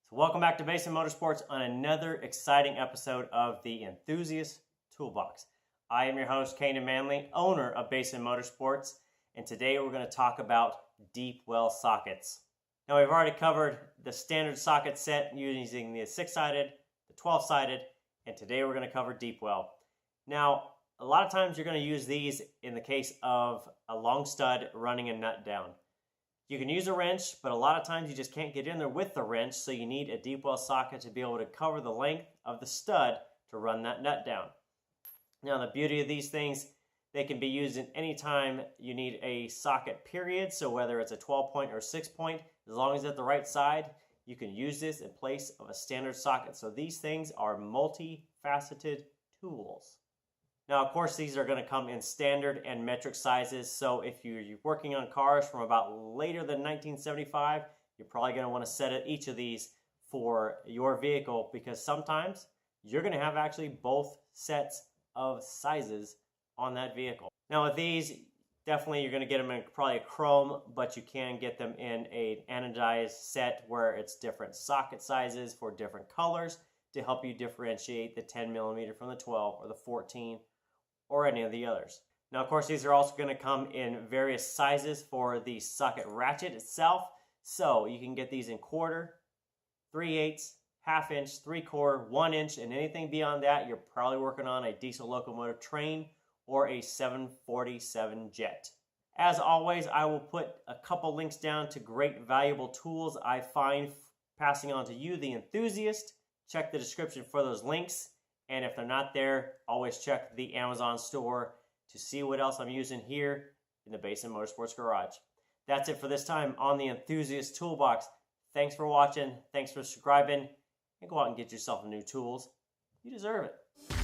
So welcome back to Basin Motorsports on another exciting episode of the Enthusiast Toolbox. I am your host, Canaan Manley, owner of Basin Motorsports, and today we're going to talk about deep well sockets. Now we've already covered the standard socket set using the 6-sided, the 12-sided, and today we're going to cover deep well. Now, a lot of times you're going to use these in the case of a long stud running a nut down. You can use a wrench, but a lot of times you just can't get in there with the wrench, so you need a deep well socket to be able to cover the length of the stud to run that nut down. Now the beauty of these things, they can be used in any time you need a socket period, so whether it's a 12-point or 6-point, as long as it's at the right side, you can use this in place of a standard socket. So these things are multifaceted tools. Now, of course, these are going to come in standard and metric sizes. So if you're working on cars from about later than 1975, you're probably going to want to set each of these for your vehicle, because sometimes you're going to have actually both sets of sizes on that vehicle. Now with these, definitely you're going to get them in probably a chrome, but you can get them in an anodized set where it's different socket sizes for different colors to help you differentiate the 10 millimeter from the 12 or the 14 or any of the others. Now, of course, these are also going to come in various sizes for the socket ratchet itself. So you can get these in 1/4, 3/8, 1/2 inch, 3/4, 1 inch, and anything beyond that, you're probably working on a diesel locomotive train or a 747 jet. As always, I will put a couple links down to great valuable tools I find passing on to you, the enthusiast. Check the description for those links. And if they're not there, always check the Amazon store to see what else I'm using here in the Basin Motorsports garage. That's it for this time on the Enthusiast Toolbox. Thanks for watching. Thanks for subscribing. And go out and get yourself new tools. You deserve it.